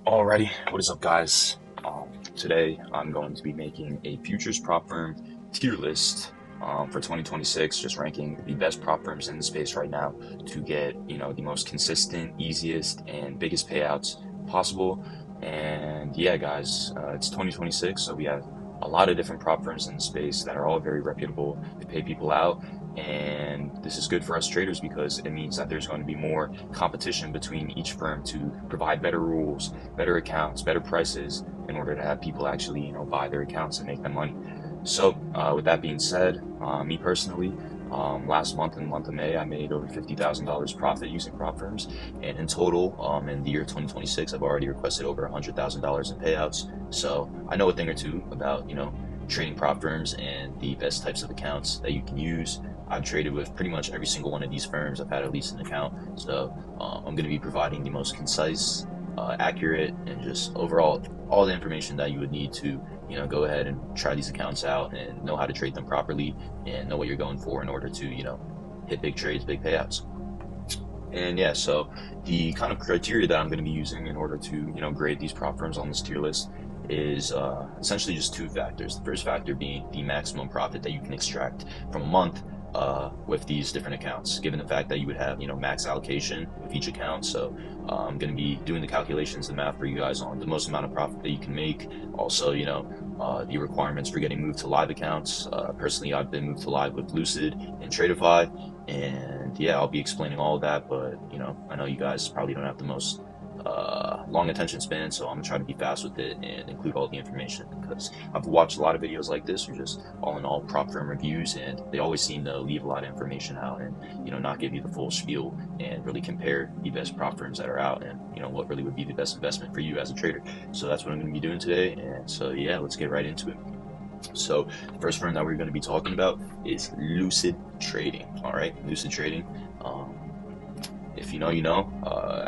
Alrighty, what is up, guys? Today I'm going to be making a futures prop firm tier list for 2026, just ranking the best prop firms in the space right now to get the most consistent, easiest, and biggest payouts possible. And yeah, guys, it's 2026, so we have a lot of different prop firms in the space that are all very reputable. They pay people out, and this is good for us traders because it means that there's going to be more competition between each firm to provide better rules, better accounts, better prices in order to have people actually, buy their accounts and make them money. So, with that being said, me personally, last month in the month of May, I made over $50,000 profit using prop firms, and in total, in the year 2026, I've already requested over $100,000 in payouts. So I know a thing or two about, trading prop firms and the best types of accounts that you can use. I've traded with pretty much every single one of these firms. I've had at least an account, so I'm going to be providing the most concise, accurate, and just overall all the information that you would need to go ahead and try these accounts out and know how to trade them properly and know what you're going for in order to hit big trades, big payouts. And yeah, so the kind of criteria that I'm going to be using in order to grade these prop firms on this tier list is essentially just two factors. The first factor being the maximum profit that you can extract from a month with these different accounts, given the fact that you would have max allocation with each account. So I'm going to be doing the calculations, the math for you guys on the most amount of profit that you can make. Also, the requirements for getting moved to live accounts. Personally, I've been moved to live with Lucid and Tradeify, and yeah, I'll be explaining all of that. But I know you guys probably don't have the most long attention span, so I'm gonna try to be fast with it and include all the information because I've watched a lot of videos like this, or just all in all prop firm reviews, and they always seem to leave a lot of information out and not give you the full spiel and really compare the best prop firms that are out and what really would be the best investment for you as a trader. So that's what I'm going to be doing today, and so yeah, let's get right into it. So the first firm that we're going to be talking about is Lucid Trading. All right, Lucid Trading. If you know, you know.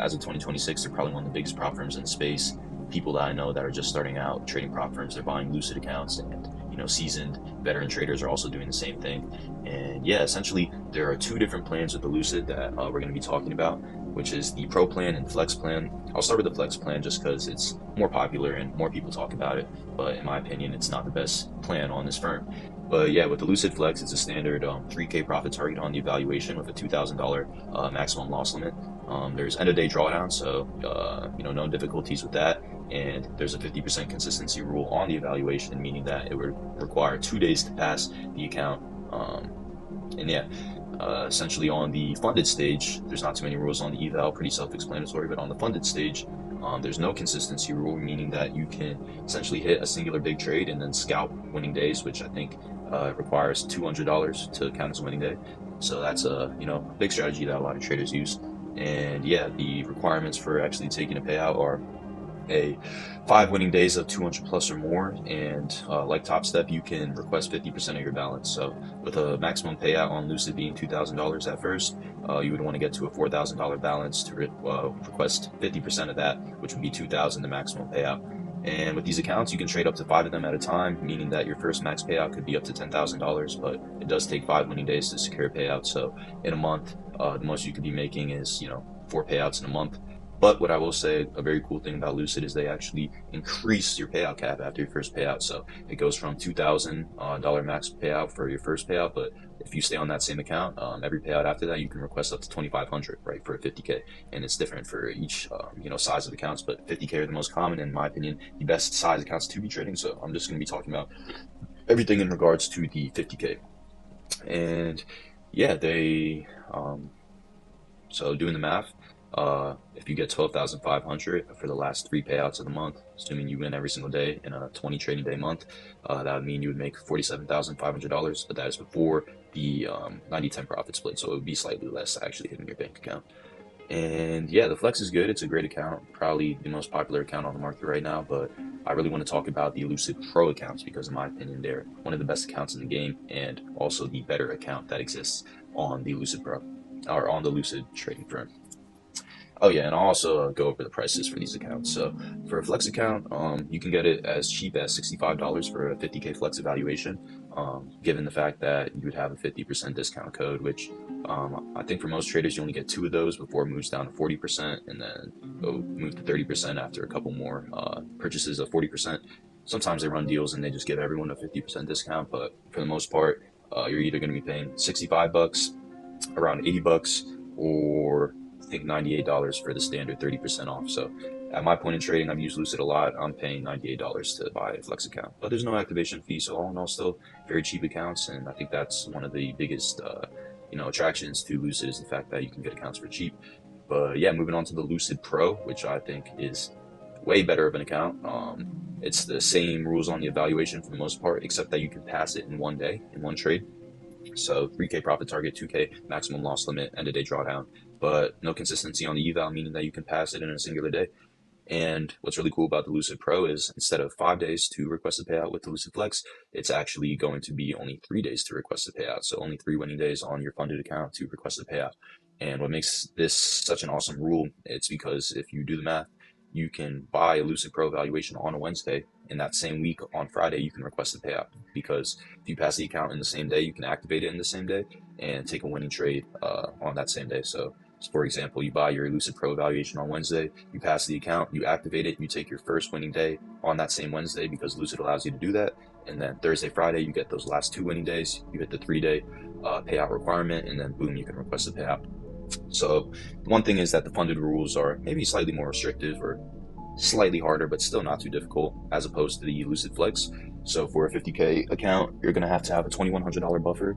As of 2026, they're probably one of the biggest prop firms in the space. People that I know that are just starting out trading prop firms, they're buying Lucid accounts, and seasoned veteran traders are also doing the same thing. And yeah, essentially, there are two different plans with the Lucid that we're going to be talking about, which is the Pro plan and Flex plan. I'll start with the Flex plan just because it's more popular and more people talk about it, but in my opinion, it's not the best plan on this firm. But yeah, with the Lucid Flex, it's a standard 3K profit target on the evaluation with a $2,000 maximum loss limit. There's end of day drawdown, so no difficulties with that. And there's a 50% consistency rule on the evaluation, meaning that it would require 2 days to pass the account. And yeah, essentially on the funded stage, there's not too many rules on the eval, pretty self-explanatory. But on the funded stage, there's no consistency rule, meaning that you can essentially hit a singular big trade and then scalp winning days, which I think requires $200 to count as a winning day. So that's a big strategy that a lot of traders use. And yeah, the requirements for actually taking a payout are a 5 winning days of 200 plus or more, and like Top Step, you can request 50% of your balance. So with a maximum payout on Lucid being $2,000 at first, you would want to get to a $4,000 balance to request 50% of that, which would be 2,000, the maximum payout. And with these accounts, you can trade up to 5 of them at a time, meaning that your first max payout could be up to $10,000, but it does take 5 winning days to secure a payout. So in a month, the most you could be making is 4 payouts in a month. But what I will say, a very cool thing about Lucid is they actually increase your payout cap after your first payout. So it goes from $2,000 max payout for your first payout, but if you stay on that same account, every payout after that you can request up to 2,500, right, for a 50K, and it's different for each size of accounts. But 50K are the most common, in my opinion, the best size accounts to be trading. So I'm just going to be talking about everything in regards to the 50K, and yeah, they so doing the math. If you get 12,500 for the last 3 payouts of the month, assuming you win every single day in a 20 trading day month, that would mean you would make $47,500, but that is before the 90-10 profit split, so it would be slightly less actually hitting your bank account. And yeah, the Flex is good. It's a great account, probably the most popular account on the market right now, but I really want to talk about the Lucid Pro accounts because in my opinion, they're one of the best accounts in the game and also the better account that exists on the Lucid Pro or on the Lucid trading firm. Oh yeah, and I'll also go over the prices for these accounts. So for a Flex account, you can get it as cheap as $65 for a 50K Flex evaluation, given the fact that you would have a 50% discount code, which I think for most traders you only get two of those before it moves down to 40%, and then it'll move to 30% after a couple more purchases of 40%. Sometimes they run deals and they just give everyone a 50% discount, but for the most part, you're either going to be paying 65 bucks, around 80 bucks, or I think $98 for the standard 30% off. So at my point in trading, I've used Lucid a lot. I'm paying $98 to buy a Flex account, but there's no activation fee. So all in all, still very cheap accounts, and I think that's one of the biggest attractions to Lucid is the fact that you can get accounts for cheap. But yeah, moving on to the Lucid Pro, which I think is way better of an account. It's the same rules on the evaluation for the most part, except that you can pass it in one day, in one trade. So 3K profit target, 2K maximum loss limit, end of day drawdown, but no consistency on the eval, meaning that you can pass it in a singular day. And what's really cool about the Lucid Pro is instead of 5 days to request a payout with the Lucid Flex, it's actually going to be only 3 days to request a payout. So only 3 winning days on your funded account to request a payout. And what makes this such an awesome rule, it's because if you do the math, you can buy a Lucid Pro valuation on a Wednesday. In that same week on Friday, you can request a payout, because if you pass the account in the same day, you can activate it in the same day and take a winning trade on that same day. So for example, you buy your Lucid Pro evaluation on Wednesday, you pass the account, you activate it, you take your first winning day on that same Wednesday because Lucid allows you to do that. And then Thursday, Friday, you get those last 2 winning days, you hit the 3-day payout requirement, and then boom, you can request a payout. So one thing is that the funded rules are maybe slightly more restrictive or slightly harder, but still not too difficult as opposed to the Lucid Flex. So for a 50K account, you're going to have a $2,100 buffer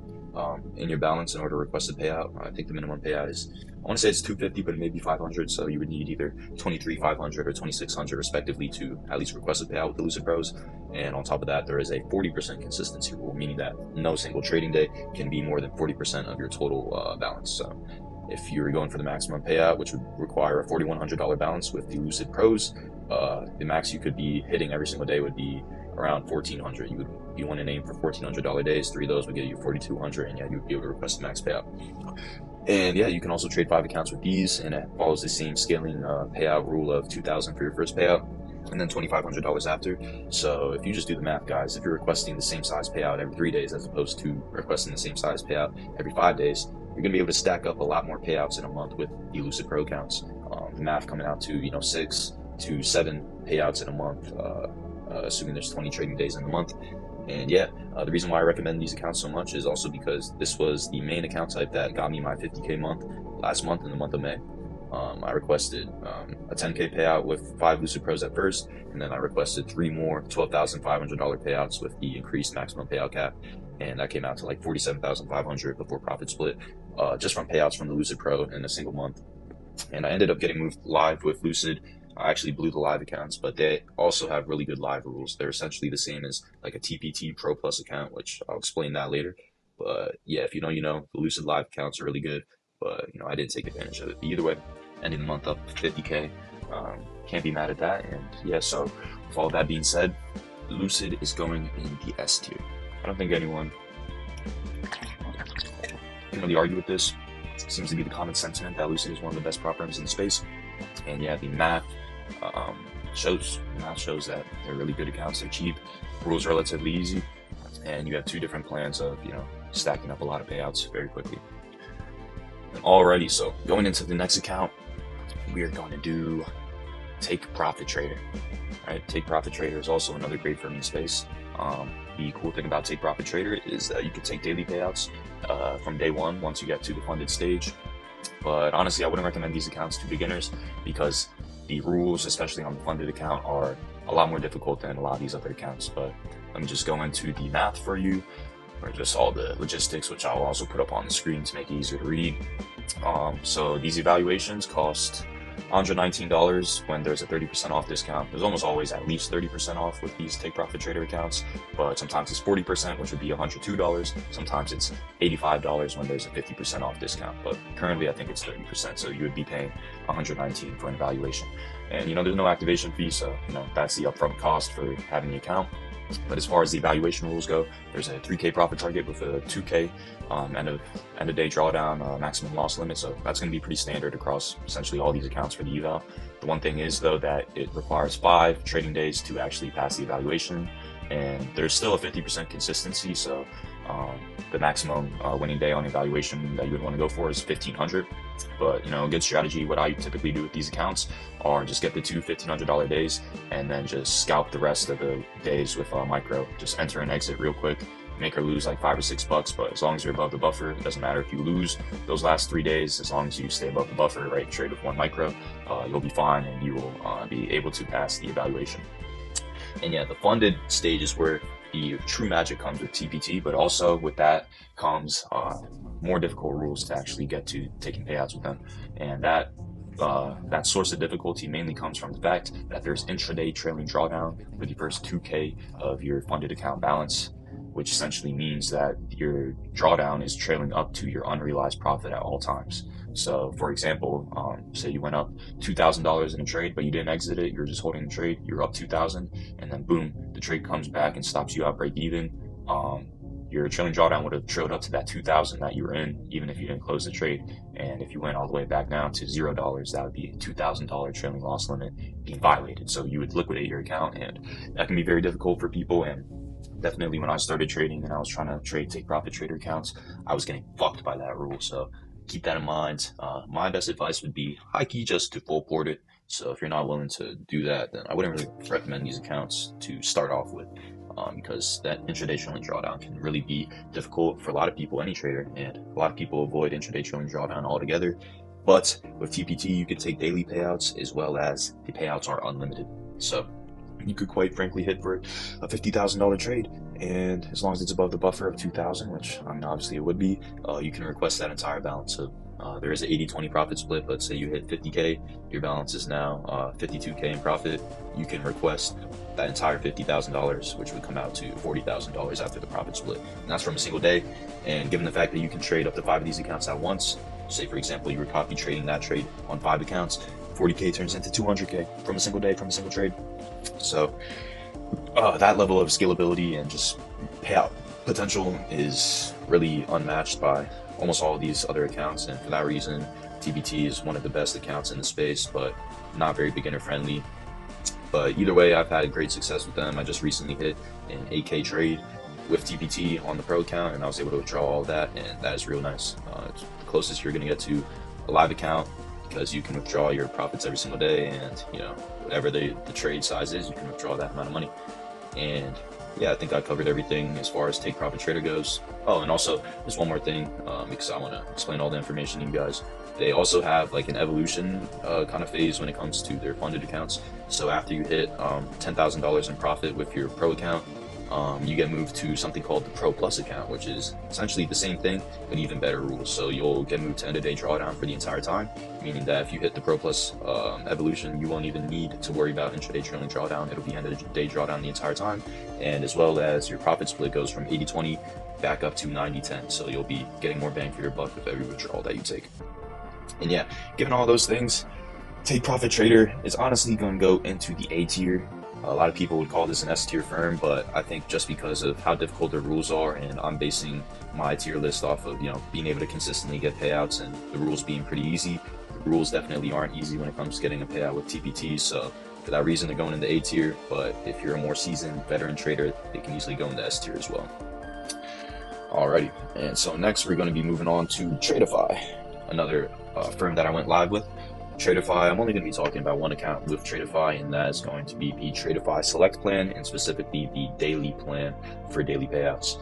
in your balance in order to request a payout. I think the minimum payout is, I want to say it's 250, but it may be 500. So you would need either 23,500 or 2,600 respectively to at least request a payout with the Lucid Pros. And on top of that, there is a 40% consistency rule, meaning that no single trading day can be more than 40% of your total balance. So if you're going for the maximum payout, which would require a $4,100 balance with the Lucid Pros, the max you could be hitting every single day would be around 1,400. You want to aim for $1,400 days. 3 of those would get you 4,200, and yeah, you would be able to request the max payout. And yeah, you can also trade 5 accounts with these, and it follows the same scaling payout rule of $2,000 for your first payout, and then $2,500 after. So if you just do the math, guys, if you're requesting the same size payout every 3 days as opposed to requesting the same size payout every 5 days, you're going to be able to stack up a lot more payouts in a month with the Lucid Pro accounts. The math coming out to 6 to 7 payouts in a month, assuming there's 20 trading days in the month. And yeah, the reason why I recommend these accounts so much is also because this was the main account type that got me my 50K month last month in the month of May. I requested a 10K payout with 5 Lucid Pros at first, and then I requested 3 more $12,500 payouts with the increased maximum payout cap, and that came out to like $47,500 before profit split, just from payouts from the Lucid Pro in a single month. And I ended up getting moved live with Lucid. I actually blew the live accounts, but they also have really good live rules. They're essentially the same as like a TPT Pro Plus account, which I'll explain that later. But yeah, if you know, the Lucid live accounts are really good, but I didn't take advantage of it. But either way, ending the month up 50K. Can't be mad at that. And yeah, so with all that being said, Lucid is going in the S tier. I don't think anyone can really argue with this. It seems to be the common sentiment that Lucid is one of the best prop firms in the space. And yeah, the math shows that they're really good accounts. They're cheap, rules are relatively easy, and you have 2 different plans of stacking up a lot of payouts very quickly. And alrighty, so going into the next account, we are going to do Take Profit Trader. Right, Take Profit Trader is also another great firm in the space. The cool thing about Take Profit Trader is that you can take daily payouts from day one once you get to the funded stage. But honestly, I wouldn't recommend these accounts to beginners because the rules, especially on the funded account, are a lot more difficult than a lot of these other accounts. But let me just go into the math for you, or just all the logistics, which I'll also put up on the screen to make it easier to read. So these evaluations cost $119 when there's a 30% off discount. There's almost always at least 30% off with these Take Profit Trader accounts, but sometimes it's 40%, which would be $102. Sometimes it's $85 when there's a 50% off discount, but currently I think it's 30%, so you would be paying $119 for an evaluation. And there's no activation fee, so that's the upfront cost for having the account. But as far as the evaluation rules go, there's a 3K profit target with a 2K end of day drawdown maximum loss limit. So that's going to be pretty standard across essentially all these accounts for the eval. The one thing is though that it requires 5 trading days to actually pass the evaluation, and there's still a 50% consistency. So the maximum winning day on evaluation that you would want to go for is 1500. But a good strategy, what I typically do with these accounts are just get the two $1,500 days and then just scalp the rest of the days with micro. Just enter and exit real quick, make or lose like $5 or $6, but as long as you're above the buffer, it doesn't matter if you lose those last 3 days. As long as you stay above the buffer, right, trade with 1 micro, you'll be fine and you will be able to pass the evaluation. And yeah, the funded stage is where the true magic comes with TPT, but also with that comes more difficult rules to actually get to taking payouts with them. And that source of difficulty mainly comes from the fact that there's intraday trailing drawdown for the first 2K of your funded account balance, which essentially means that your drawdown is trailing up to your unrealized profit at all times. So for example, say you went up $2,000 in a trade, but you didn't exit it, you're just holding the trade, you're up 2,000, and then boom, the trade comes back and stops you at break even. Your trailing drawdown would have trailed up to that 2,000 that you were in, even if you didn't close the trade. And if you went all the way back down to $0, that would be a $2,000 trailing loss limit being violated. So you would liquidate your account, and that can be very difficult for people. And definitely when I started trading and I was trying to trade take profit trader accounts, I was getting fucked by that rule. So keep that in mind. My best advice would be high key just to full port it. So if you're not willing to do that, then I wouldn't really recommend these accounts to start off with, because that intraday trailing drawdown can really be difficult for a lot of people, any trader, and a lot of people avoid intraday trailing drawdown altogether. But with TPT, you can take daily payouts as well as the payouts are unlimited. So you could quite frankly hit for a $50,000 trade, and as long as it's above the buffer of 2,000, which I mean obviously it would be, you can request that entire balance. So there is an 80-20 profit split, but say you hit 50K, your balance is now 52K in profit. You can request that entire $50,000, which would come out to $40,000 after the profit split, and that's from a single day. And given the fact that you can trade up to 5 of these accounts at once, say for example you were copy trading that trade on 5 accounts, 40K turns into 200K from a single day, from a single trade. So that level of scalability and just payout potential is really unmatched by almost all of these other accounts, and for that reason TPT is one of the best accounts in the space, but not very beginner friendly. But either way, I've had great success with them. I just recently hit an 8K trade with TPT on the pro account, and I was able to withdraw all that, and that is real nice. It's the closest you're going to get to a live account, because you can withdraw your profits every single day, and whatever the trade size is, you can withdraw that amount of money. And yeah, I think I covered everything as far as take profit trader goes. Oh, and also there's one more thing, because I want to explain all the information to you guys. They also have like an evolution kind of phase when it comes to their funded accounts. So after you hit $10,000 in profit with your pro account, you get moved to something called the Pro Plus account, which is essentially the same thing, but even better rules. So you'll get moved to end of day drawdown for the entire time, meaning that if you hit the Pro Plus evolution, you won't even need to worry about intraday trailing drawdown. It'll be end of day drawdown the entire time. And as well as your profit split goes from 80-20 back up to 90-10. So you'll be getting more bang for your buck with every withdrawal that you take. And yeah, given all those things, Take Profit Trader is honestly going to go into the A tier. A lot of people would call this an S tier firm, but I think just because of how difficult the rules are, and I'm basing my tier list off of being able to consistently get payouts and the rules being pretty easy. The rules definitely aren't easy when it comes to getting a payout with TPT, so for that reason they're going in the A tier. But if you're a more seasoned veteran trader, they can easily go in the S tier as well. Alrighty, and so next we're going to be moving on to Tradeify, another firm that I went live with. Tradeify, I'm only going to be talking about one account with Tradeify, and that is going to be the Tradeify Select plan, and specifically the daily plan for daily payouts.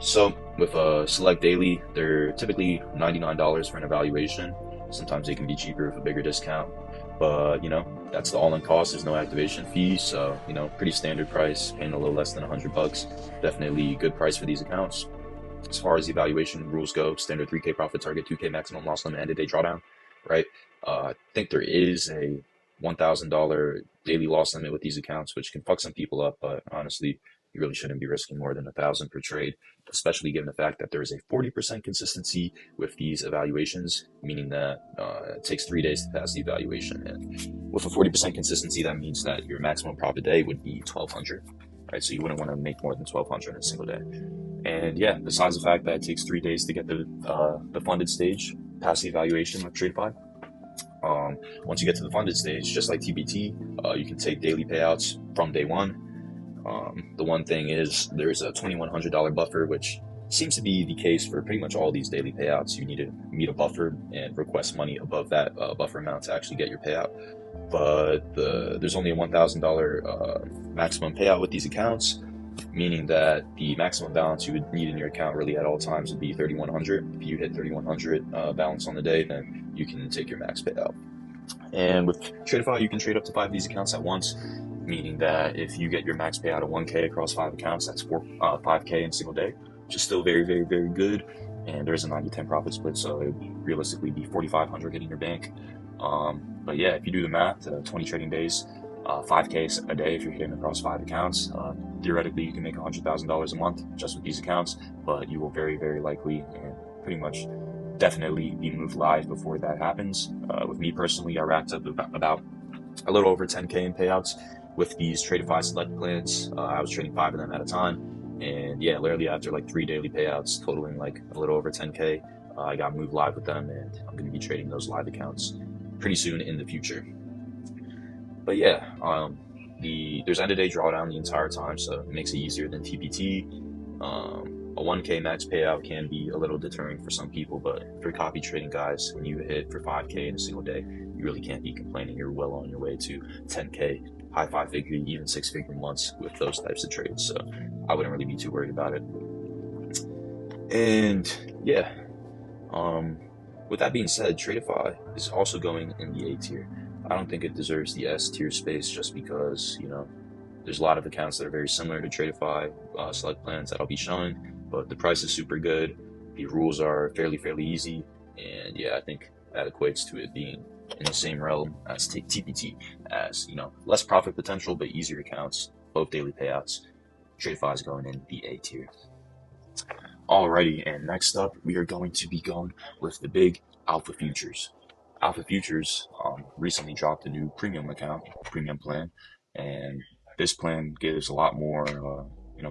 So with a Select Daily, they're typically $99 for an evaluation. Sometimes they can be cheaper with a bigger discount, but that's the all-in cost. There's no activation fee, so pretty standard price, paying a little less than $100. Definitely a good price for these accounts. As far as evaluation rules go, standard 3K profit target, 2K maximum loss limit, end of day drawdown, right? I think there is a $1,000 daily loss limit with these accounts, which can fuck some people up, but honestly, you really shouldn't be risking more than 1,000 per trade, especially given the fact that there is a 40% consistency with these evaluations, meaning that it takes 3 days to pass the evaluation. And with a 40% consistency, that means that your maximum profit day would be 1,200, right? So you wouldn't want to make more than 1,200 in a single day. And yeah, besides the fact that it takes 3 days to get the funded stage, pass the evaluation with TradeFi, once you get to the funded stage, just like TBT, you can take daily payouts from day one. The one thing is there's a $2,100 buffer, which seems to be the case for pretty much all these daily payouts. You need to meet a buffer and request money above that buffer amount to actually get your payout. But there's only a $1,000 maximum payout with these accounts, meaning that the maximum balance you would need in your account really at all times would be 3,100. If you hit 3,100 balance on the day, then you can take your max payout. And with TradeFi, you can trade up to 5 of these accounts at once, meaning that if you get your max payout of 1K across 5 accounts, that's 5K in a single day, which is still very, very, very good. And there's a 90-10 profit split, so it would realistically be 4,500 hitting your bank. But yeah, if you do the math, 20 trading days, 5K a day if you're hitting across 5 accounts. Theoretically, you can make $100,000 a month just with these accounts, but you will very, very likely and pretty much definitely be moved live before that happens. With me personally, I racked up about a little over 10K in payouts with these TradeFi select plans. I was trading 5 of them at a time, and yeah, literally after like 3 daily payouts totaling like a little over 10K, I got moved live with them, and I'm going to be trading those live accounts pretty soon in the future. But yeah, there's end of day drawdown the entire time, so it makes it easier than TPT. A 1K max payout can be a little deterring for some people, but if you're copy trading guys and you hit for 5K in a single day, you really can't be complaining. You're well on your way to 10K, high 5-figure, even 6-figure months with those types of trades. So I wouldn't really be too worried about it. And yeah, with that being said, TradeFi is also going in the A tier. I don't think it deserves the S tier space just because, there's a lot of accounts that are very similar to TradeFi select plans that I'll be showing, but the price is super good. The rules are fairly easy. And yeah, I think that equates to it being in the same realm as TPT as, less profit potential, but easier accounts, both daily payouts. TradeFi is going in the A tier. Alrighty, and next up, we are going to be going with the big Alpha Futures. Alpha Futures recently dropped a new premium plan, and this plan gives a lot more,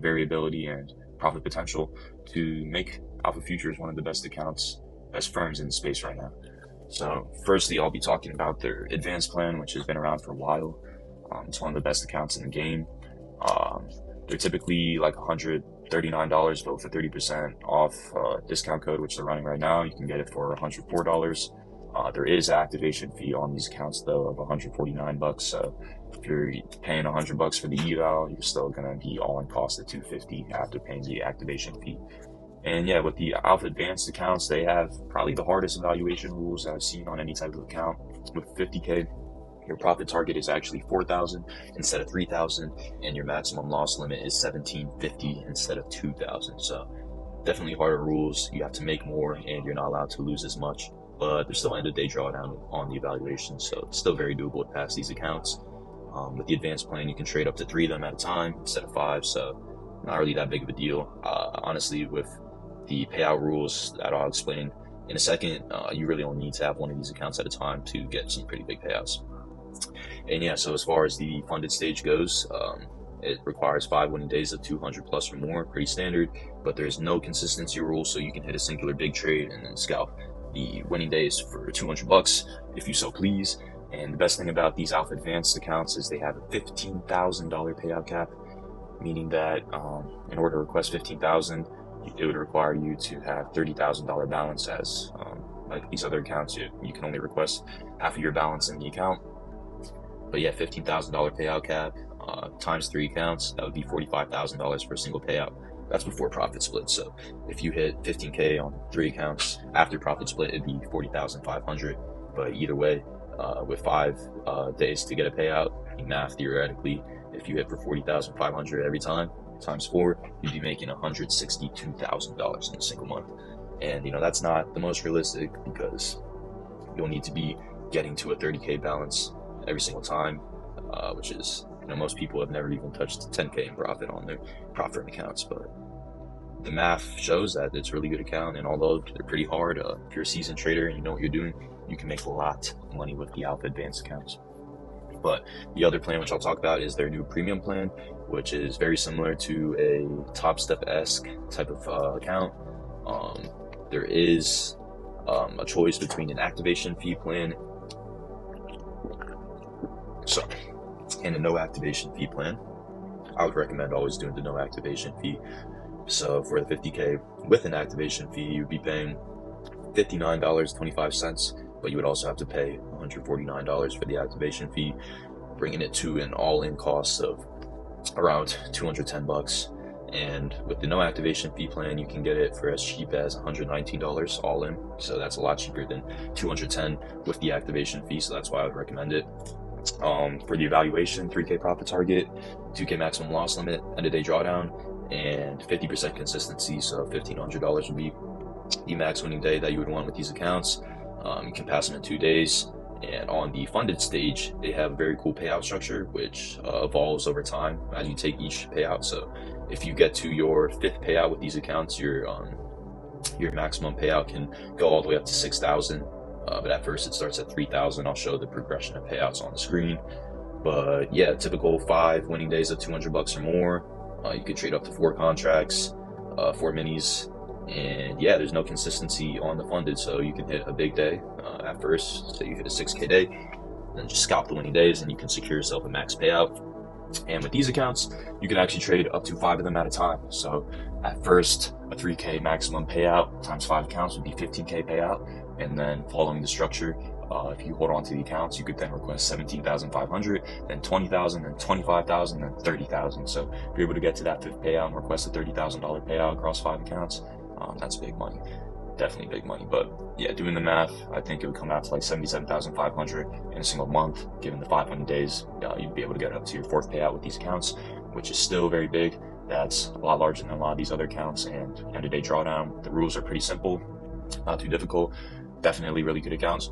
variability and profit potential to make Alpha Futures one of the best firms in the space right now. So firstly, I'll be talking about their advanced plan, which has been around for a while. It's one of the best accounts in the game. They're typically like $139, but with a 30% off discount code, which they're running right now, you can get it for $104. There is an activation fee on these accounts though of $149. So if you're paying $100 for the eval, you're still gonna be all in cost at $250 after paying the activation fee. And yeah, with the Alpha Advanced accounts, they have probably the hardest evaluation rules I've seen on any type of account. With 50K, your profit target is actually 4,000 instead of 3,000, and your maximum loss limit is 1,750 instead of 2,000. So definitely harder rules. You have to make more, and you're not allowed to lose as much. But there's still end of day drawdown on the evaluation, so it's still very doable to pass these accounts. With the advanced plan, you can trade up to 3 of them at a time instead of 5, so not really that big of a deal. Honestly, with the payout rules that I'll explain in a second, you really only need to have one of these accounts at a time to get some pretty big payouts. And yeah, so as far as the funded stage goes, it requires 5 winning days of 200 plus or more, pretty standard, but there's no consistency rule, so you can hit a singular big trade and then scalp the winning days for $200 if you so please. And the best thing about these Alpha Advanced accounts is they have a $15,000 payout cap, meaning that in order to request $15,000, it would require you to have $30,000 balance. As like these other accounts, you can only request half of your balance in the account. But yeah, $15,000 payout cap times 3 accounts, that would be $45,000 for a single payout. That's before profit split. So if you hit 15K on 3 accounts after profit split, it'd be 40,500. But either way, with 5 days to get a payout, math theoretically, if you hit for 40,500 every time times 4, you'd be making $162,000 in a single month. And that's not the most realistic, because you'll need to be getting to a 30K balance every single time, which is most people have never even touched 10K in profit on their prop firm accounts, but the math shows that it's a really good account. And although they're pretty hard, if you're a seasoned trader and you know what you're doing, you can make a lot of money with the Alpha Advanced accounts. But the other plan, which I'll talk about, is their new premium plan, which is very similar to a Top Step-esque type of account. There is a choice between an activation fee plan and a no activation fee plan. I would recommend always doing the no activation fee. So for the 50K with an activation fee, you'd be paying $59.25, but you would also have to pay $149 for the activation fee, bringing it to an all-in cost of around $210. And with the no activation fee plan, you can get it for as cheap as $119 all in. So that's a lot cheaper than $210 with the activation fee. So that's why I would recommend it. For the evaluation, 3K profit target, 2K maximum loss limit, end of day drawdown, and 50% consistency. So $1,500 would be the max winning day that you would want with these accounts. You can pass them in 2 days. And on the funded stage, they have a very cool payout structure, which evolves over time as you take each payout. So if you get to your 5th payout with these accounts, your maximum payout can go all the way up to $6,000. But at first it starts at $3,000. I'll show the progression of payouts on the screen. But yeah, typical 5 winning days of $200 or more. You could trade up to 4 contracts, 4 minis. And yeah, there's no consistency on the funded, so you can hit a big day at first. Say you hit a 6K day, then just scalp the winning days, and you can secure yourself a max payout. And with these accounts, you can actually trade up to 5 of them at a time. So at first, a 3K maximum payout times 5 accounts would be 15K payout. And then following the structure, if you hold on to the accounts, you could then request 17,500, then 20,000, then 25,000, then 30,000. So if you're able to get to that 5th payout and request a $30,000 payout across 5 accounts, that's big money. Definitely big money. But yeah, doing the math, I think it would come out to like 77,500 in a single month. Given the 500 days, you'd be able to get up to your 4th payout with these accounts, which is still very big. That's a lot larger than a lot of these other accounts. And end of day drawdown, the rules are pretty simple, not too difficult. Definitely really good accounts.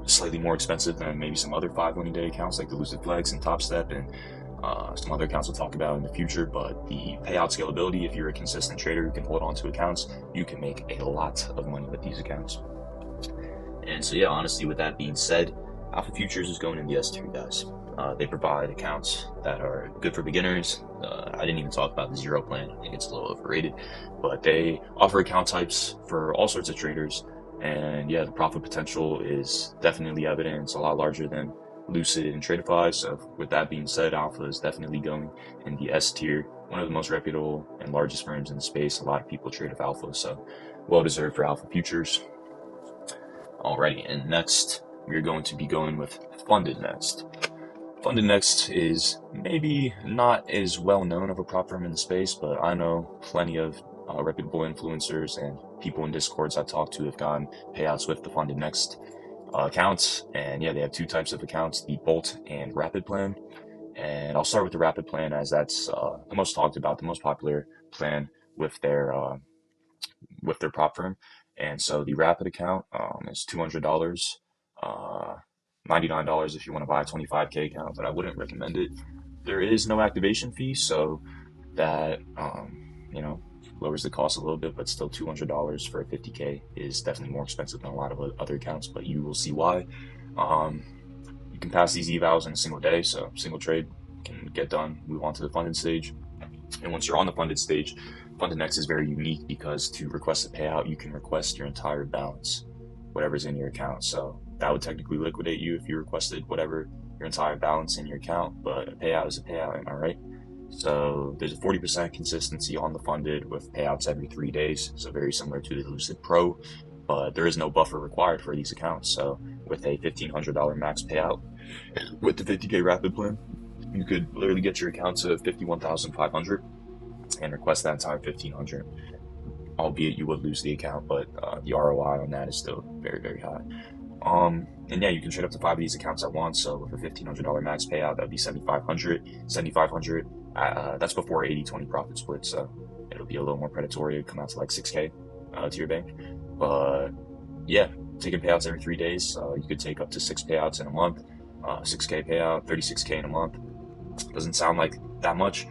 Slightly more expensive than maybe some other 5 winning day accounts like the Lucid Flex and Top Step and some other accounts we'll talk about in the future. But the payout scalability, if you're a consistent trader who can hold on to accounts, you can make a lot of money with these accounts. And so yeah, honestly, with that being said, Alpha Futures is going in the S tier, guys. They provide accounts that are good for beginners. I didn't even talk about the zero plan. I think it's a little overrated, but they offer account types for all sorts of traders. And yeah, the profit potential is definitely evident. It's a lot larger than Lucid and Tradeify. So with that being said, Alpha is definitely going in the S tier, one of the most reputable and largest firms in the space. A lot of people trade with Alpha, so well deserved for Alpha Futures. Alrighty, and next we're going to be going with Funded Next. Funded Next is maybe not as well known of a prop firm in the space, but I know plenty of reputable influencers and people in Discords I've talked to have gotten payouts with the Funded Next accounts. And yeah, they have 2 types of accounts, the Bolt and Rapid plan. And I'll start with the Rapid plan, as that's the most talked about, the most popular plan with their prop firm. And so the Rapid account is $200, $99 if you want to buy a 25K account, but I wouldn't recommend it. There is no activation fee, so that lowers the cost a little bit, but still $200 for a 50K is definitely more expensive than a lot of other accounts, but you will see why. You can pass these evals in a single day, so single trade can get done, move on to the funded stage. And once you're on the funded stage, Funded Next is very unique because to request a payout, you can request your entire balance, whatever's in your account. So that would technically liquidate you if you requested whatever your entire balance in your account, but a payout is a payout, am I right? So there's a 40% consistency on the funded with payouts every 3 days. So very similar to the Lucid Pro, but there is no buffer required for these accounts. So with a $1,500 max payout with the 50K Rapid plan, you could literally get your account to 51,500 and request that entire 1,500. Albeit you would lose the account, but the ROI on that is still very, very high. And yeah, you can trade up to 5 of these accounts at once. So with a $1,500 max payout, that'd be 7,500. That's before 80-20 profit split, so it'll be a little more predatory. It'll come out to like 6K to your bank. But yeah, taking payouts every 3 days. You could take up to 6 payouts in a month, 6K payout, 36K in a month. Doesn't sound like that much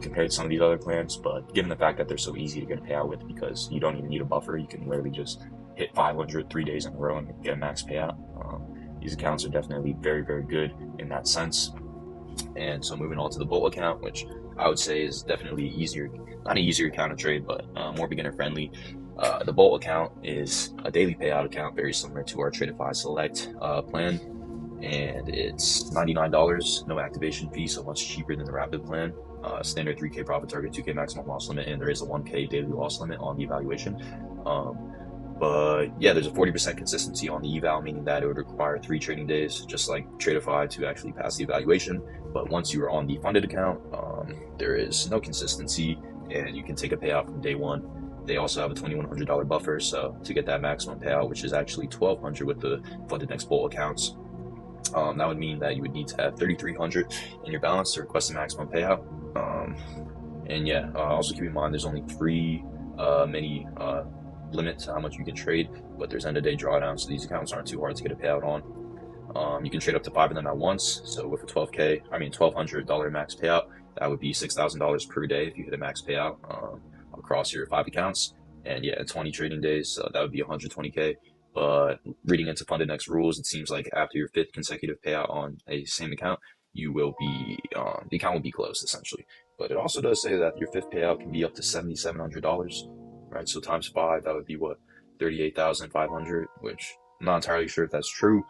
compared to some of these other plans, but given the fact that they're so easy to get a payout with because you don't even need a buffer, you can literally just hit 500 3 days in a row and get a max payout. These accounts are definitely very, very good in that sense. And so moving on to the Bolt account, which I would say is definitely easier, not an easier account to trade, but more beginner friendly. The Bolt account is a daily payout account, very similar to our Tradeify Select plan, and it's $99, no activation fee, so much cheaper than the Rapid plan. Standard 3K profit target, 2K maximum loss limit, and there is a 1K daily loss limit on the evaluation. But yeah, there's a 40% consistency on the eval, meaning that it would require 3 trading days, just like Tradeify, to actually pass the evaluation. But once you are on the funded account, there is no consistency, and you can take a payout from day one. They also have a $2,100 buffer, so to get that maximum payout, which is actually $1,200 with the funded next Bolt accounts, that would mean that you would need to have $3,300 in your balance to request a maximum payout. And yeah, also keep in mind there's only 3 mini limit to how much you can trade, but there's end of day drawdowns, so these accounts aren't too hard to get a payout on. You can trade up to 5 of them at once, so with a $1,200 max payout, that would be $6,000 per day if you hit a max payout across your 5 accounts. And yeah, 20 trading days, so that would be $120K. But reading into Funded Next rules, it seems like after your 5th consecutive payout on a same account, you will be the account will be closed essentially. But it also does say that your 5th payout can be up to $7,700, right? So times 5, that would be what, 38,500, which I'm not entirely sure if that's true.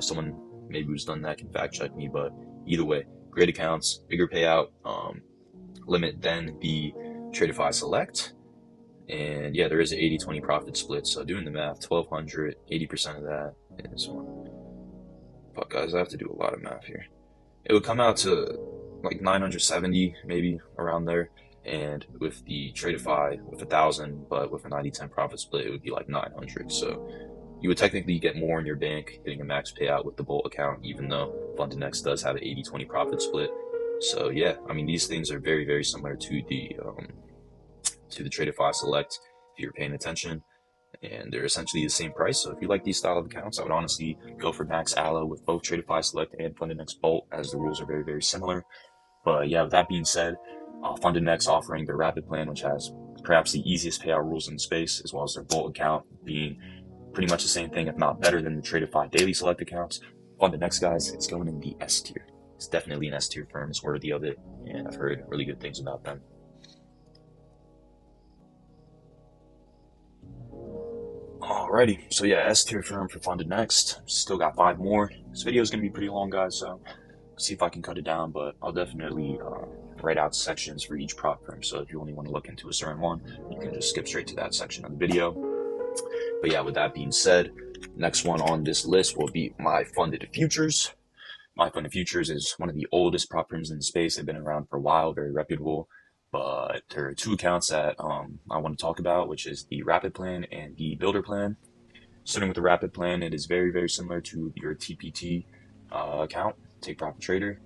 Someone maybe who's done that can fact check me, but either way, great accounts, bigger payout limit than the Tradeify Select. And yeah, there is an 80-20 profit split, so doing the math, 1,200, 80% of that is one. Fuck guys, I have to do a lot of math here. It would come out to like 970, maybe around there. And with the Tradeify with 1,000, but with a 90-10 profit split, it would be like 900. So you would technically get more in your bank getting a max payout with the Bolt account, even though Funded Next does have an 80-20 profit split. So yeah, I mean, these things are very, very similar to the Tradeify Select if you're paying attention, and they're essentially the same price. So if you like these style of accounts, I would honestly go for Max Allo with both Tradeify Select and Funded Next Bolt, as the rules are very, very similar. But yeah, with that being said, Funded Next offering their Rapid plan, which has perhaps the easiest payout rules in the space, as well as their Bolt account being pretty much the same thing, if not better than the Tradeify Daily Select accounts. Funded Next, guys, it's going in the S tier. It's definitely an S tier firm. It's worthy of it, and I've heard really good things about them. Alrighty, so yeah, S tier firm for Funded Next. Still got 5 more. This video is going to be pretty long, guys, so see if I can cut it down, but I'll definitely write out sections for each prop firm. So if you only want to look into a certain one, you can just skip straight to that section of the video. But yeah, with that being said, next one on this list will be My Funded Futures. My Funded Futures is one of the oldest prop firms in the space. They've been around for a while, very reputable. But there are 2 accounts that I want to talk about, which is the Rapid plan and the Builder plan. Starting with the Rapid plan, it is very, very similar to your TPT account, Take Profit Trader.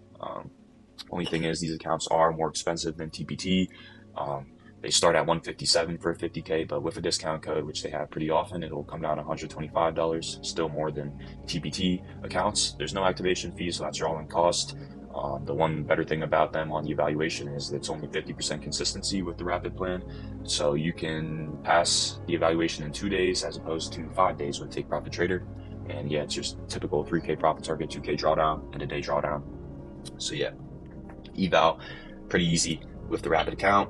Only thing is, these accounts are more expensive than TPT. They start at $157 for a 50K, but with a discount code, which they have pretty often, it'll come down to $125, still more than TPT accounts. There's no activation fee, so that's your all-in cost. The one better thing about them on the evaluation is that it's only 50% consistency with the Rapid plan. So you can pass the evaluation in 2 days as opposed to 5 days with Take Profit Trader. And yeah, it's just typical 3K profit target, 2K drawdown, and a day drawdown. So yeah, eval, pretty easy with the Rapid account,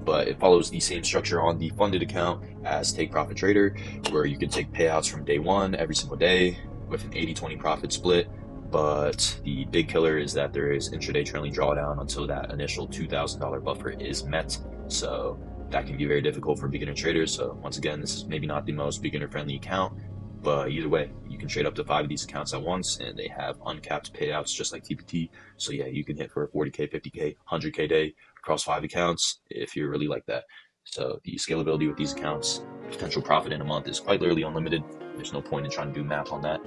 but it follows the same structure on the funded account as Take Profit Trader, where you can take payouts from day one every single day with an 80-20 profit split. But the big killer is that there is intraday trailing drawdown until that initial $2,000 buffer is met. So that can be very difficult for beginner traders. So once again, this is maybe not the most beginner friendly account, but either way, you can trade up to 5 of these accounts at once, and they have uncapped payouts just like TPT. So yeah, you can hit for a 40K, 50K, 100K day across 5 accounts if you're really like that. So the scalability with these accounts, potential profit in a month is quite literally unlimited. There's no point in trying to do math on that.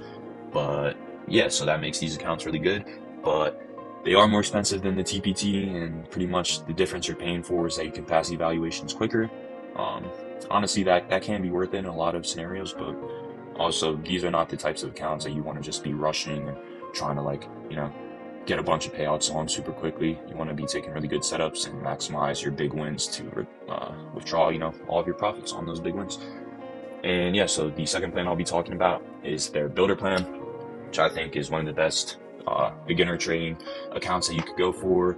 But yeah, so that makes these accounts really good, but they are more expensive than the TPT, and pretty much the difference you're paying for is that you can pass evaluations quicker. Honestly, that can be worth it in a lot of scenarios, but also these are not the types of accounts that you want to just be rushing and trying to, like, get a bunch of payouts on super quickly. You want to be taking really good setups and maximize your big wins to withdraw, all of your profits on those big wins. And yeah, so the second plan I'll be talking about is their builder plan, which I think is one of the best beginner trading accounts that you could go for.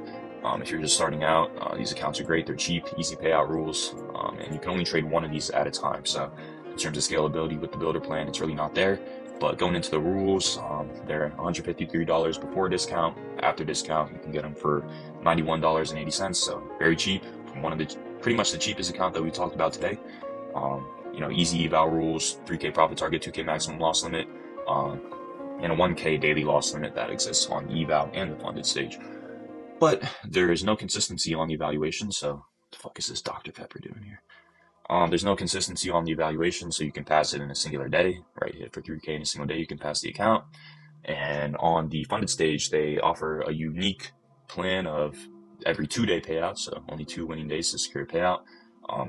If you're just starting out, these accounts are great. They're cheap, easy payout rules, and you can only trade one of these at a time. So in terms of scalability with the builder plan, it's really not there. But going into the rules, they're $153 before discount. After discount, you can get them for $91.80. So very cheap. One of the pretty much the cheapest account that we talked about today. Easy eval rules, 3K profit target, 2K maximum loss limit, and a 1K daily loss limit that exists on eval and the funded stage. But there is no consistency on the evaluation, so what the fuck is this Dr. Pepper doing here? There's no consistency on the evaluation, so you can pass it in a singular day, right? For 3K in a single day, you can pass the account. And on the funded stage, they offer a unique plan of every 2-day payout, so only 2 winning days to secure a payout.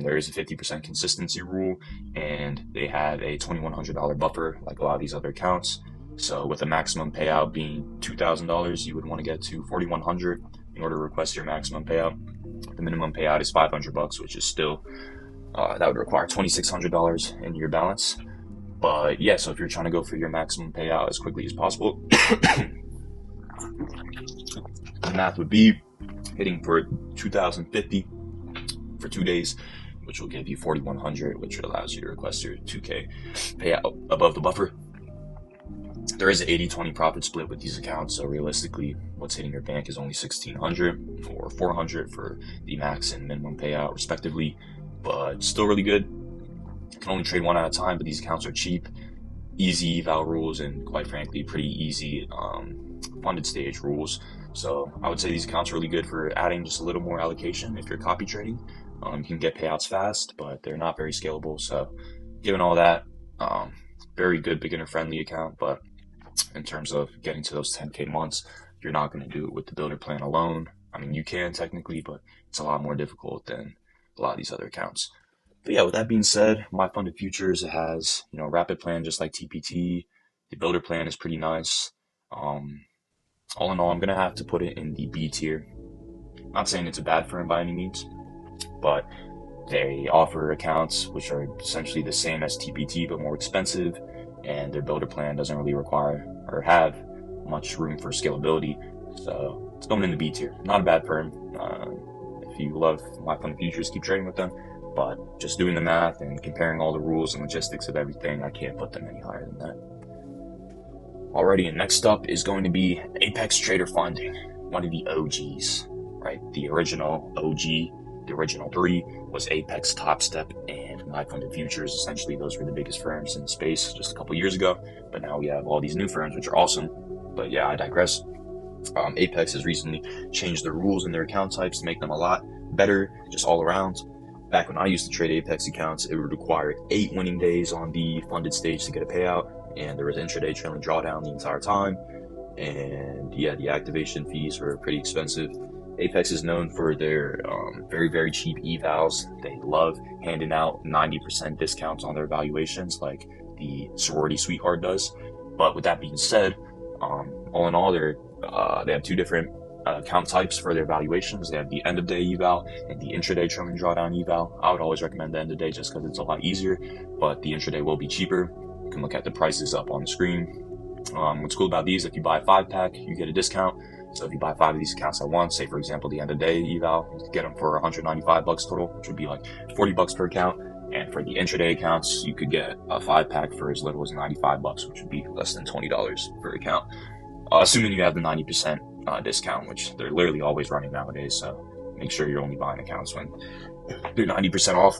There is a 50% consistency rule, and they have a $2,100 buffer like a lot of these other accounts. So with a maximum payout being $2,000, you would want to get to $4,100 in order to request your maximum payout. The minimum payout is $500, which is still that would require $2,600 in your balance. But yeah, so if you're trying to go for your maximum payout as quickly as possible, the math would be hitting for $2,050 for 2 days, which will give you $4,100, which allows you to request your 2K payout above the buffer. There is an 80-20 profit split with these accounts, so realistically, what's hitting your bank is only $1,600 or $400 for the max and minimum payout, respectively. But still really good. You can only trade one at a time, but these accounts are cheap, easy eval rules, and quite frankly, pretty easy funded stage rules. So I would say these accounts are really good for adding just a little more allocation if you're copy trading. You can get payouts fast, but they're not very scalable. So given all that, very good beginner-friendly account, but in terms of getting to those 10K months, you're not going to do it with the builder plan alone. I mean, you can technically, but it's a lot more difficult than a lot of these other accounts. But yeah, with that being said, My Funded Futures has, rapid plan just like TPT. The builder plan is pretty nice. All in all, I'm going to have to put it in the B tier. Not saying it's a bad firm by any means, but they offer accounts which are essentially the same as TPT but more expensive, and their builder plan doesn't really require or have much room for scalability. So it's going in the B tier. Not a bad firm. If you love My Funded Futures, keep trading with them. But just doing the math and comparing all the rules and logistics of everything, I can't put them any higher than that. Alrighty, and next up is going to be Apex Trader Funding, one of the OGs, right? The original OG, the original 3 was Apex, Top Step, and My Funded Futures. Essentially, those were the biggest firms in the space just a couple years ago. But now we have all these new firms, which are awesome. But yeah, I digress. Apex has recently changed their rules and their account types to make them a lot better, just all around. Back when I used to trade Apex accounts, it would require 8 winning days on the funded stage to get a payout, and there was intraday trailing drawdown the entire time. And yeah, the activation fees were pretty expensive. Apex is known for their very, very cheap evals. They love handing out 90% discounts on their valuations like the sorority sweetheart does. But with that being said, all in all, they have 2 different account types for their valuations. They have the end of day eval and the intraday trailing drawdown eval. I would always recommend the end of day just because it's a lot easier, but the intraday will be cheaper. You can look at the prices up on the screen. What's cool about these, if you buy a 5-pack, you get a discount. So if you buy 5 of these accounts at once, say for example the end of day eval, you can get them for $195 total, which would be like $40 per account. And for the intraday accounts, you could get a 5-pack for as little as $95, which would be less than $20 per account. Assuming you have the 90% discount, which they're literally always running nowadays, so make sure you're only buying accounts when they're 90% off.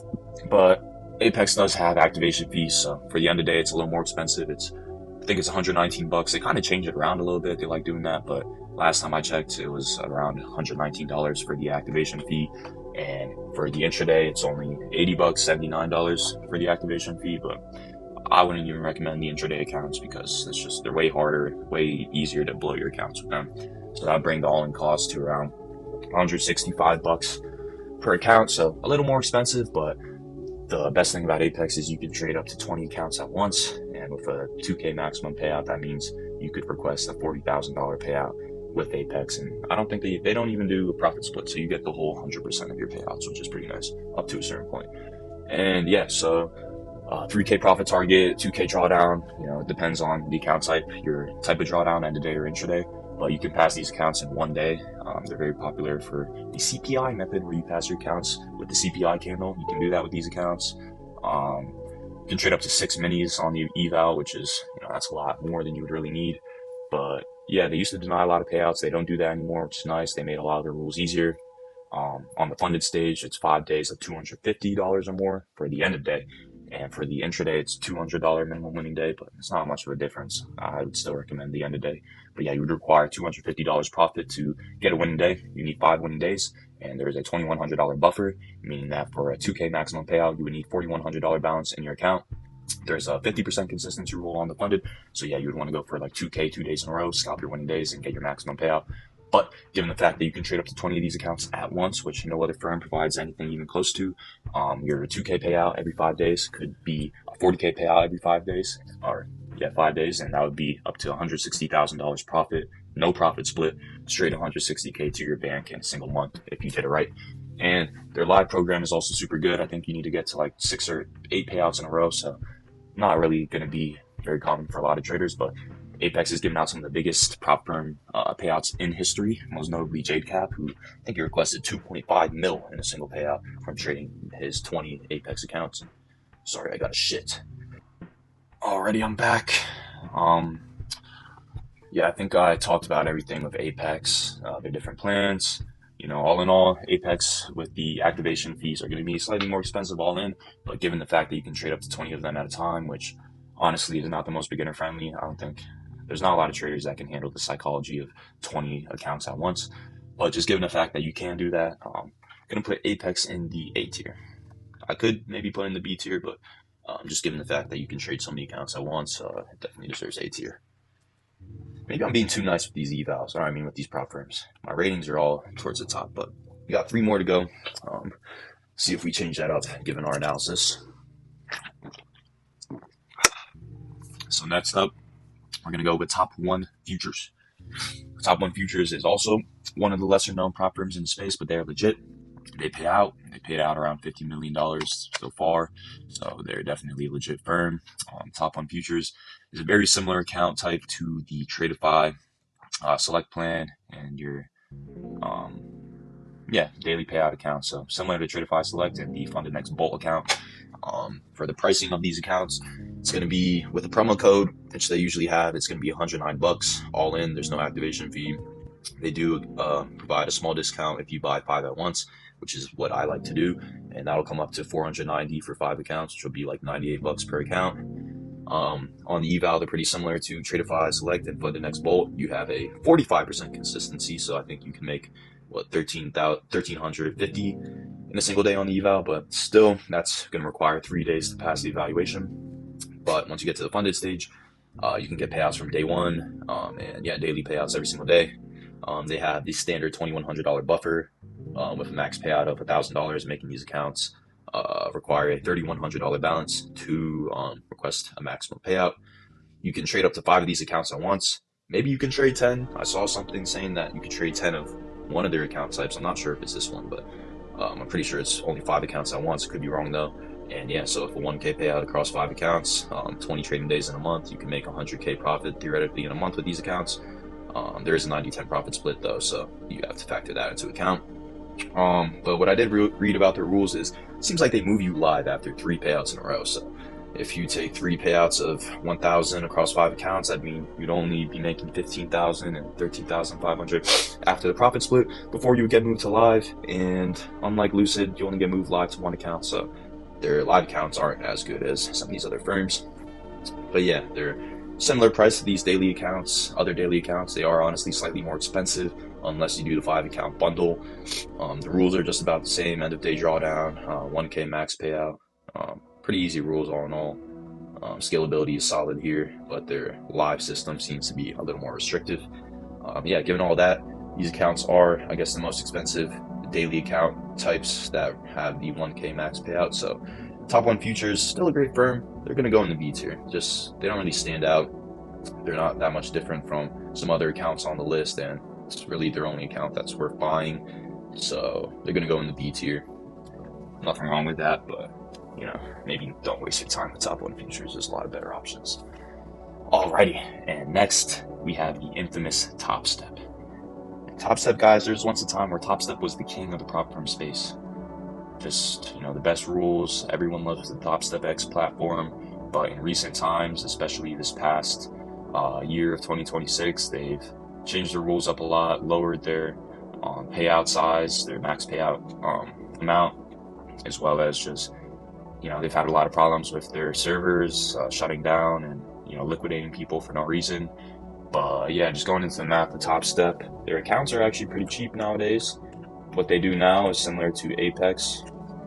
But Apex does have activation fees, so for the end of day, it's a little more expensive. I think it's $119. They kind of change it around a little bit. They like doing that, but last time I checked, it was around $119 for the activation fee. And for the intraday, it's only $80, $79 for the activation fee, but I wouldn't even recommend the intraday accounts because they're way harder, way easier to blow your accounts with them. So that'd bring the all-in cost to around $165 per account. So a little more expensive, but the best thing about Apex is you can trade up to 20 accounts at once. And with a 2K maximum payout, that means you could request a $40,000 payout with Apex, and I don't think they don't even do a profit split, so you get the whole 100% of your payouts, which is pretty nice up to a certain point. And yeah, so 3K profit target, 2K drawdown. It depends on the account type, your type of drawdown, end of day or intraday. But you can pass these accounts in one day. They're very popular for the CPI method, where you pass your accounts with the CPI candle. You can do that with these accounts. You can trade up to 6 minis on the eval, which is, that's a lot more than you would really need. But yeah, they used to deny a lot of payouts. They don't do that anymore, which is nice. They made a lot of the rules easier. On the funded stage, it's 5 days of $250 or more for the end of day. And for the intraday, it's $200 minimum winning day, but it's not much of a difference. I would still recommend the end of day. But yeah, you would require $250 profit to get a winning day. You need 5 winning days, and there's a $2,100 buffer, meaning that for a 2K maximum payout, you would need $4,100 balance in your account. There's a 50% consistency rule on the funded. So yeah, you would want to go for like 2K 2 days in a row, scalp your winning days, and get your maximum payout. But given the fact that you can trade up to 20 of these accounts at once, which no other firm provides anything even close to, your 2K payout every 5 days could be a 40K payout every 5 days, or 5 days, and that would be up to $160,000 profit, no profit split, straight 160K to your bank in a single month if you did it right. And their live program is also super good. I think you need to get to like 6 or 8 payouts in a row, so not really going to be very common for a lot of traders, but Apex is giving out some of the biggest prop firm payouts in history, most notably JadeCap, who I think he requested 2.5 mil in a single payout from trading his 20 Apex accounts. Sorry, I got a shit. Alrighty, I'm back. I think I talked about everything with Apex, their different plans. All in all, Apex with the activation fees are going to be slightly more expensive all in, but given the fact that you can trade up to 20 of them at a time, which honestly is not the most beginner friendly, I don't think there's not a lot of traders that can handle the psychology of 20 accounts at once. But just given the fact that you can do that, I'm going to put Apex in the A tier. I could maybe put in the B tier, but just given the fact that you can trade so many accounts at once, it definitely deserves A tier. Maybe I'm being too nice with these evals, or I mean with these prop firms. My ratings are all towards the top, but we got 3 more to go. See if we change that up given our analysis. So next up, we're going to go with Top 1 Futures. Top 1 Futures is also one of the lesser known prop firms in the space, but they're legit. They pay out. They paid out around $50 million so far, so they're definitely a legit firm. Top 1 Futures is a very similar account type to the Tradeify Select plan and your daily payout account. So similar to Tradeify Select and the Funded Next Bolt account. For the pricing of these accounts, it's going to be with a promo code, which they usually have. It's going to be $109 all in. There's no activation fee. They do provide a small discount if you buy 5 at once, which is what I like to do, and that'll come up to $490 for 5 accounts, which will be like $98 per account. On the eval, they're pretty similar to Tradeify Select and Funded Next Bolt. You have a 45% consistency, so I think you can make $1,350 in a single day on the eval, but still that's going to require 3 days to pass the evaluation. But once you get to the funded stage, you can get payouts from day one, daily payouts every single day. They have the standard $2,100 buffer with a max payout of $1,000, making these accounts require a $3,100 balance to request a maximum payout. You can trade up to 5 of these accounts at once. Maybe you can trade 10. I saw something saying that you could trade 10 of one of their account types. I'm not sure if it's this one, but I'm pretty sure it's only 5 accounts at once. Could be wrong though. And yeah, so if a 1K payout across 5 accounts, 20 trading days in a month, you can make 100K profit theoretically in a month with these accounts. There is a 90-10 profit split though, so you have to factor that into account. But what I did read about their rules is, it seems like they move you live after 3 payouts in a row. So if you take 3 payouts of 1,000 across 5 accounts, that'd mean you'd only be making 15,000 and 13,500 after the profit split before you would get moved to live. And unlike Lucid, you only get moved live to 1 account, so their live accounts aren't as good as some of these other firms. But yeah, they're similar price to these daily accounts. Other daily accounts, they are honestly slightly more expensive unless you do the 5 account bundle. The rules are just about the same: end of day drawdown, 1K max payout. Pretty easy rules all in all. Scalability is solid here, but their live system seems to be a little more restrictive. Given all that, these accounts are, I guess, the most expensive daily account types that have the 1K max payout. So Top 1 Futures, still a great firm. They're going to go in the B tier. Just, they don't really stand out. They're not that much different from some other accounts on the list, and It's really their only account that's worth buying. So they're going to go in the B tier. Nothing wrong with that, but maybe don't waste your time with top 1 futures. There's a lot of better options. Alrighty, and next we have the infamous Top Step. Top Step, guys, there's once a time where Top Step was the king of the prop firm space. Just, the best rules. Everyone loves the Top Step X platform, but in recent times, especially this past year of 2026, they've changed the rules up a lot, lowered their payout size, their max payout amount, as well as just, they've had a lot of problems with their servers shutting down and, liquidating people for no reason. But yeah, just going into the math, the Top Step, their accounts are actually pretty cheap nowadays. What they do now is similar to Apex,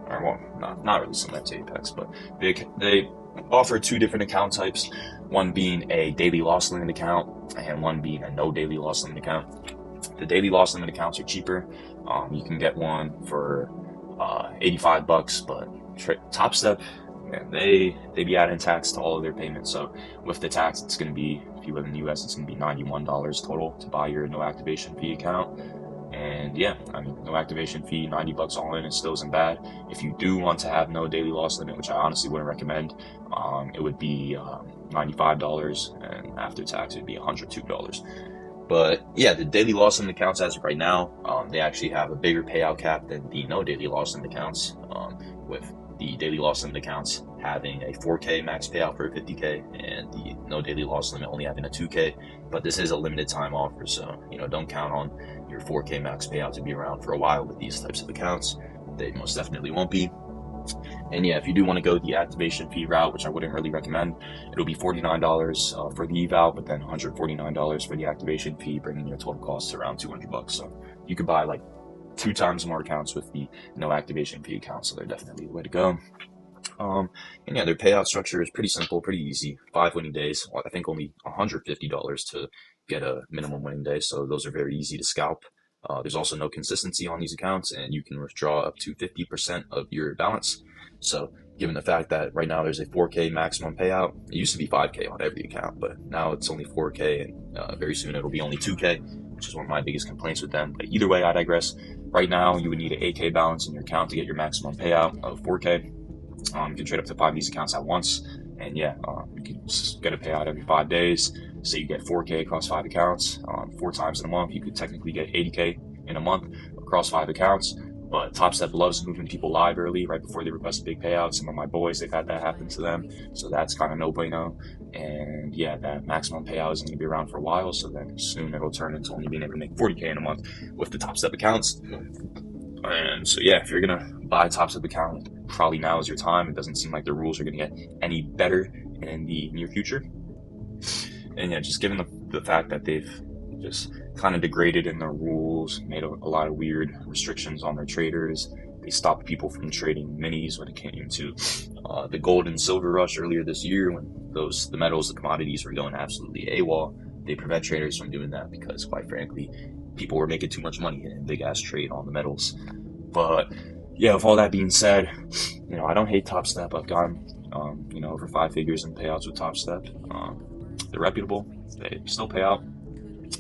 or well, not really similar to Apex, but they offer 2 different account types, one being a daily loss limit account and one being a no daily loss limit account. The daily loss limit accounts are cheaper. You can get one for $85, but Top Step, man, they be adding tax to all of their payments. So with the tax, it's going to be, if you live in the US, it's going to be $91 total to buy your no activation fee account. And yeah, I mean, no activation fee, $90 all in, it still isn't bad. If you do want to have no daily loss limit, which I honestly wouldn't recommend, it would be $95, and after tax it'd be $102. But yeah, the daily loss limit accounts as of right now, they actually have a bigger payout cap than the no daily loss limit accounts, with the daily loss limit accounts having a 4K max payout for 50K and the no daily loss limit only having a 2K. But this is a limited time offer, so don't count on your 4K max payout to be around for a while with these types of accounts. They most definitely won't be. And yeah, if you do want to go the activation fee route, which I wouldn't really recommend, it'll be $49 for the eval, but then $149 for the activation fee, bringing your total cost to around $200. So you could buy like 2 times more accounts with the no activation fee account. So they're definitely the way to go. And yeah, their payout structure is pretty simple, pretty easy. 5 winning days. I think only $150 to get a minimum winning day. So those are very easy to scalp. There's also no consistency on these accounts, and you can withdraw up to 50% of your balance. So given the fact that right now there's a 4K maximum payout, it used to be 5K on every account, but now it's only 4K, and very soon it'll be only 2K, which is one of my biggest complaints with them. But either way, I digress. Right now, you would need an 8K balance in your account to get your maximum payout of 4K. You can trade up to 5 of these accounts at once, and yeah, you can get a payout every 5 days. Say you get 4K across 5 accounts, 4 times in a month, you could technically get 80K in a month across 5 accounts. But Top Step loves moving people live early, right before they request a big payout. Some of my boys, they've had that happen to them, so that's kind of no bueno. And yeah, that maximum payout isn't going to be around for a while, so then soon it'll turn into only being able to make 40K in a month with the Top Step accounts. And so yeah, if you're going to buy a Top Step account, probably now is your time. It doesn't seem like the rules are going to get any better in the near future. And yeah, just given the fact that they've just kind of degraded in their rules, made a lot of weird restrictions on their traders. They stopped people from trading minis when it came to the gold and silver rush earlier this year, when the metals, the commodities were going absolutely AWOL. They prevent traders from doing that because, quite frankly, people were making too much money in a big ass trade on the metals. But yeah, with all that being said, I don't hate Top Step. I've gotten over 5 figures in payouts with Top Step. They're reputable. They still pay out,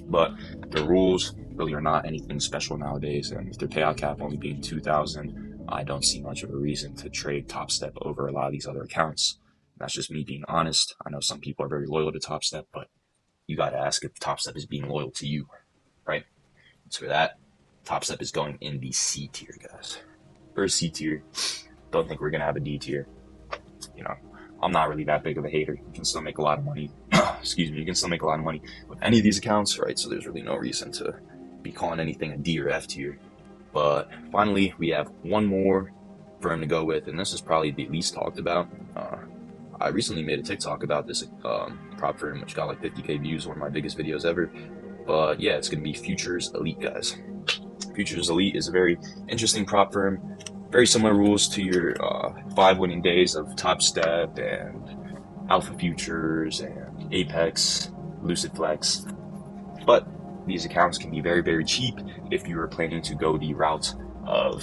but the rules really are not anything special nowadays. And with their payout cap only being 2,000, I don't see much of a reason to trade Top Step over a lot of these other accounts. That's just me being honest. I know some people are very loyal to Top Step, but you got to ask if Top Step is being loyal to you, right? So for that, Top Step is going in the C tier, guys. First C tier. Don't think we're gonna have a D tier. I'm not really that big of a hater. You can still make a lot of money. Excuse me. You can still make a lot of money with any of these accounts, right? So there's really no reason to be calling anything a D or F tier. But finally, we have one more firm to go with, and this is probably the least talked about. I recently made a TikTok about this prop firm, which got like 50K views, one of my biggest videos ever. But yeah, it's gonna be Futures Elite, guys. Futures Elite is a very interesting prop firm. Very similar rules to your 5 winning days of Top Step and Alpha Futures and Apex, Lucid Flex. But these accounts can be very, very cheap if you are planning to go the route of,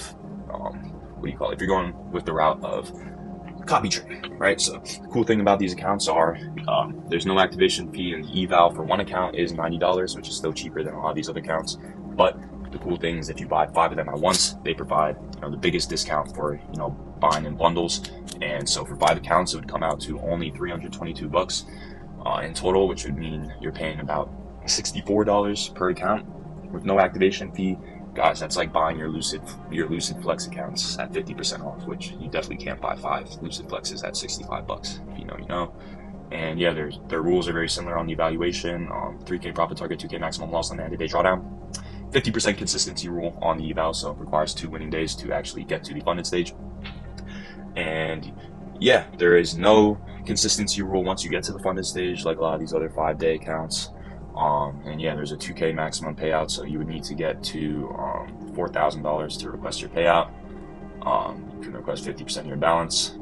if you're going with the route of copy trade, right? So the cool thing about these accounts are there's no activation fee, and the eval for one account is $90, which is still cheaper than a lot of these other accounts. But the cool thing is if you buy 5 of them at once, they provide the biggest discount for buying in bundles. And so for 5 accounts, it would come out to only $322 in total, which would mean you're paying about $64 per account with no activation fee. Guys, that's like buying your Lucid Flex accounts at 50% off, which you definitely can't buy 5 Lucid Flexes at $65. If you know, you know. And yeah, their rules are very similar on the evaluation. 3K profit target, 2K maximum loss on the end of day drawdown. 50% consistency rule on the eval, so it requires 2 winning days to actually get to the funded stage. And yeah, there is no consistency rule once you get to the funded stage like a lot of these other 5-day accounts. And yeah, there's a 2K maximum payout, so you would need to get to $4,000 to request your payout. You can request 50% of your balance.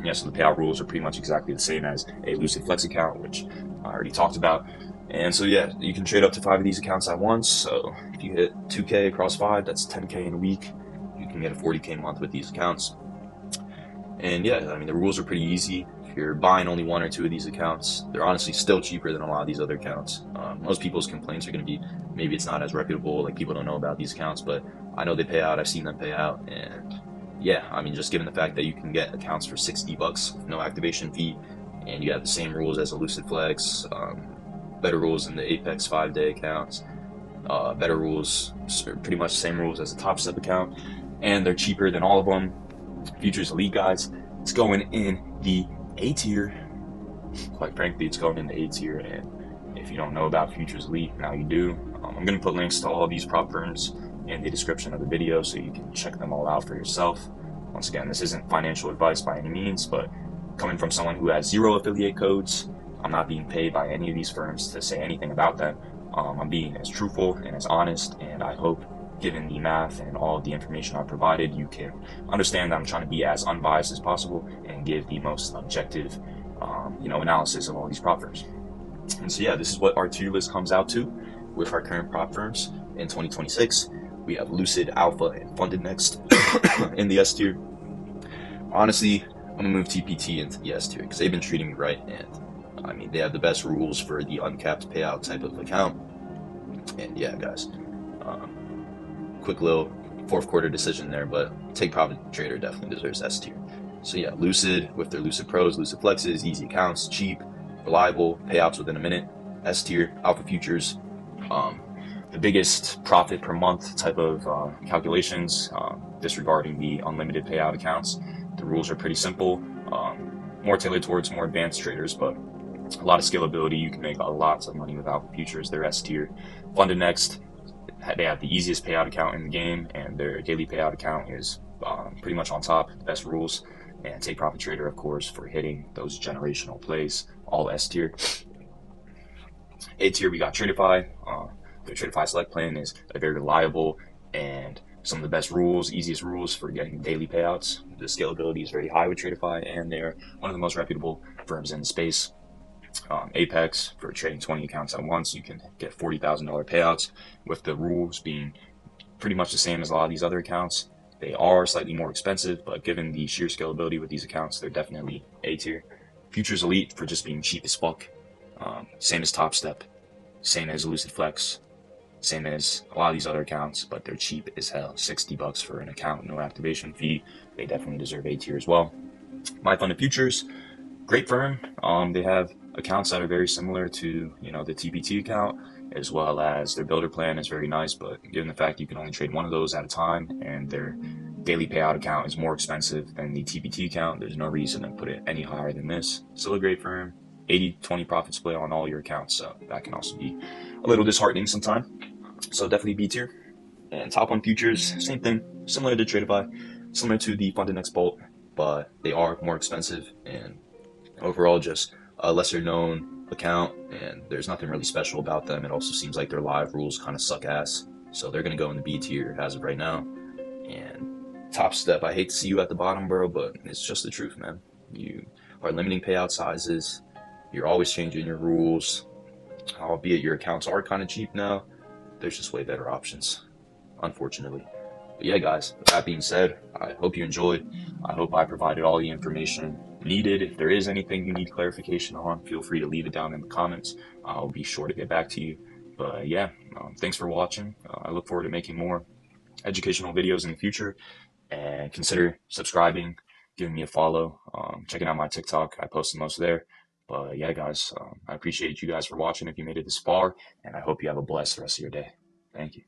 Yeah, so the payout rules are pretty much exactly the same as a Lucid Flex account, which I already talked about. And so yeah, you can trade up to 5 of these accounts at once. So if you hit 2K across 5, that's 10K in a week. You can get a 40K a month with these accounts. And yeah, I mean, the rules are pretty easy. If you're buying only 1 or 2 of these accounts, they're honestly still cheaper than a lot of these other accounts. Most people's complaints are going to be maybe it's not as reputable, like people don't know about these accounts, but I know they pay out. I've seen them pay out. And yeah, I mean, just given the fact that you can get accounts for $60 with no activation fee, and you have the same rules as a Lucid Flex, better rules than the Apex 5-day accounts, better rules, pretty much the same rules as the Top Step account, and they're cheaper than all of them. Futures Elite, guys, it's going in the A tier. Quite frankly, it's going in the A tier, and if you don't know about Futures Elite, now you do. I'm going to put links to all of these prop firms in the description of the video so you can check them all out for yourself. Once again, this isn't financial advice by any means, but coming from someone who has 0 affiliate codes, I'm not being paid by any of these firms to say anything about them. I'm being as truthful and as honest, and I hope, given the math and all of the information I've provided, you can understand that I'm trying to be as unbiased as possible and give the most objective, analysis of all these prop firms. And so yeah, this is what our tier list comes out to with our current prop firms in 2026. We have Lucid, Alpha, and Funded Next in the S tier. Honestly, I'm gonna move TPT into the S tier because they've been treating me right, and I mean, they have the best rules for the uncapped payout type of account. And yeah, guys, quick little 4th quarter decision there, but Take Profit Trader definitely deserves S tier. So yeah, Lucid with their Lucid Pros, Lucid Flexes, easy accounts, cheap, reliable, payouts within a minute. S tier, Alpha Futures, the biggest profit per month type of calculations, disregarding the unlimited payout accounts. The rules are pretty simple, more tailored towards more advanced traders, but a lot of scalability. You can make a lot of money with Alpha Futures. They're S tier. Funded Next, they have the easiest payout account in the game, and their daily payout account is pretty much on top, the best rules. And Take Profit Trader, of course, for hitting those generational plays, all S tier. A tier, we got Tradeify. Their Tradeify Select plan is very reliable and some of the best rules, easiest rules for getting daily payouts. The scalability is very high with Tradeify, and they're one of the most reputable firms in the space. Apex, for trading 20 accounts at once, you can get $40,000 payouts, with the rules being pretty much the same as a lot of these other accounts. They are slightly more expensive, but given the sheer scalability with these accounts, they're definitely A tier. Futures Elite for just being cheap as fuck. Same as Top Step, same as Lucid Flex, same as a lot of these other accounts, but they're cheap as hell. $60 for an account, no activation fee. They definitely deserve A tier as well. My Funded Futures, great firm. They have accounts that are very similar to the TPT account, as well as their builder plan is very nice, but given the fact you can only trade 1 of those at a time and their daily payout account is more expensive than the TPT account, there's no reason to put it any higher than this. Still a great firm. 80-20 profit split on all your accounts, so that can also be a little disheartening sometimes. So definitely B tier. And Top 1 Futures, same thing, similar to Tradeify, similar to the Funded Next Bolt, but they are more expensive and overall just a lesser known account, and there's nothing really special about them. It also seems like their live rules kind of suck ass, so they're going to go in the B tier as of right now. And Top Step, I hate to see you at the bottom, bro, but it's just the truth, man. You are limiting payout sizes, you're always changing your rules, albeit your accounts are kind of cheap now. There's just way better options, unfortunately. But yeah, guys, with that being said, I hope you enjoyed. I hope I provided all the information needed. If there is anything you need clarification on, feel free to leave it down in the comments. I'll be sure to get back to you. But yeah, thanks for watching. I look forward to making more educational videos in the future, and consider subscribing, giving me a follow, checking out my TikTok. I post the most there. But yeah, guys, I appreciate you guys for watching if you made it this far, and I hope you have a blessed rest of your day. Thank you.